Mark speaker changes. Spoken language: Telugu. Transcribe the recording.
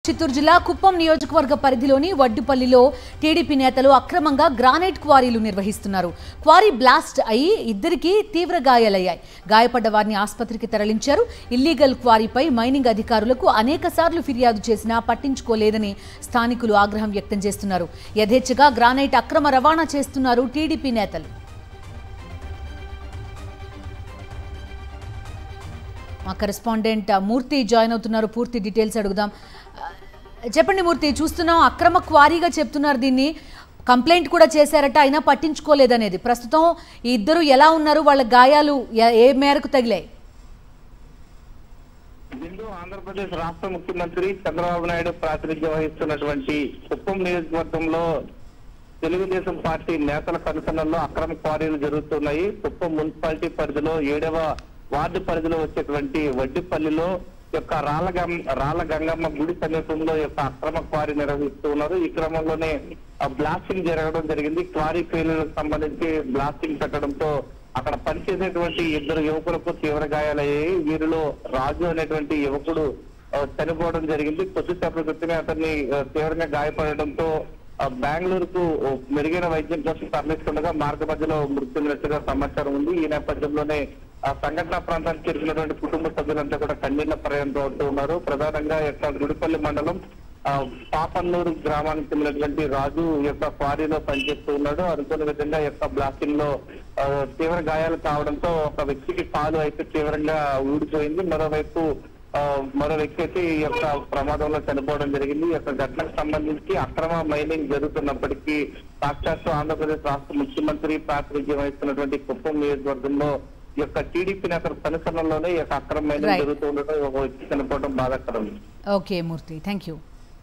Speaker 1: చిత్తూరు జిల్లా కుప్పం నియోజకవర్గ పరిధిలోని వడ్డుపల్లిలో టీడీపీ నేతలు అక్రమంగా గ్రానైట్ క్వారీలు నిర్వహిస్తున్నారు. క్వారీ బ్లాస్ట్ అయి ఇద్దరికి తీవ్ర గాయాలయ్యాయి. గాయపడ్డ వారిని ఆసుపత్రికి తరలించారు. ఇల్లీగల్ క్వారీపై మైనింగ్ అధికారులకు అనేకసార్లు ఫిర్యాదు చేసినా పట్టించుకోలేదని స్థానికులు ఆగ్రహం వ్యక్తం చేస్తున్నారు. యథేచ్ఛగా గ్రానైట్ అక్రమ రవాణా చేస్తున్నారు టీడీపీ నేతలు. మా కరెస్పాండెంట్ మూర్తి జాయిన్ అవుతున్నారు. పూర్తి డీటెయిల్స్ అడుగుదాం. చెప్పండి మూర్తి, చూస్తున్నాం అక్రమ క్వారీగా చెప్తున్నారు. దీన్ని కంప్లైంట్ కూడా చేశారట, అయినా పట్టించుకోలేదనేది. ప్రస్తుతం ఈ ఇద్దరు ఎలా ఉన్నారు? వాళ్ళ గాయాలు ఏ మేరకు తగిలాయి?
Speaker 2: ఆంధ్రప్రదేశ్ రాష్ట్ర ముఖ్యమంత్రి చంద్రబాబు నాయుడు ప్రాతినిధ్యం వహిస్తున్నటువంటి కుప్పం నియోజకవర్గంలో తెలుగుదేశం పార్టీ నేతల కనుసన్నల్లో అక్రమ క్వారీలు జరుగుతున్నాయి. కుప్పం మున్సిపాలిటీ పరిధిలో 7వ వార్డు పరిధిలో వచ్చేటువంటి వడ్డిపల్లిలో యొక్క రాళ్ల గంగమ్మ గుడి సమీపంలో యొక్క అక్రమ క్వారీ నిర్వహిస్తూ ఉన్నారు. ఈ క్రమంలోనే బ్లాస్టింగ్ జరగడం జరిగింది. క్వారీ ఫెయిల్యూర్లకు సంబంధించి బ్లాస్టింగ్ పెట్టడంతో అక్కడ పనిచేసేటువంటి ఇద్దరు యువకులకు తీవ్ర గాయాలయ్యాయి. వీరిలో రాజు అనేటువంటి యువకుడు చనిపోవడం జరిగింది. కొద్దిసేపటి క్రితమే అతన్ని తీవ్రంగా గాయపడడంతో బెంగళూరుకు మెరుగైన వైద్యం కోసం తరలిస్తుండగా మార్గ మధ్యలో మృతి చెందినట్టుగా సమాచారం ఉంది. ఈ నేపథ్యంలోనే ఆ సంఘటనా ప్రాంతానికి చేరుకున్నటువంటి కుటుంబ సభ్యులంతా కూడా కన్నీళ్ల పర్యంతో ఉంటూ ఉన్నారు. ప్రధానంగా యొక్క గుడిపల్లి మండలం పాపన్నూరు గ్రామానికి చెందినటువంటి రాజు యొక్క క్వారీలో పనిచేస్తూ ఉన్నాడు. అనుకున్న విధంగా యొక్క బ్లాస్టింగ్ లో తీవ్ర గాయాలు కావడంతో ఒక వ్యక్తికి కాలు అయితే తీవ్రంగా ఊడిపోయింది. మరో వ్యక్తి అయితే ఈ యొక్క ప్రమాదంలో చనిపోవడం జరిగింది. ఈ యొక్క ఘటనకు సంబంధించి అక్రమ మైనింగ్ జరుగుతున్నప్పటికీ సాక్షాత్తు ఆంధ్రప్రదేశ్ రాష్ట్ర ముఖ్యమంత్రి ప్రాతినిధ్యం వహిస్తున్నటువంటి కుప్పం నియోజకవర్గంలో ఈ యొక్క టీడీపీ నేతల కనుసరణలోనే ఈ యొక్క అక్రమ మైనింగ్ జరుగుతూ ఉండటం ఒక వ్యక్తి చనిపోవడం బాధాకరం.
Speaker 1: Okay Murthy, thank you.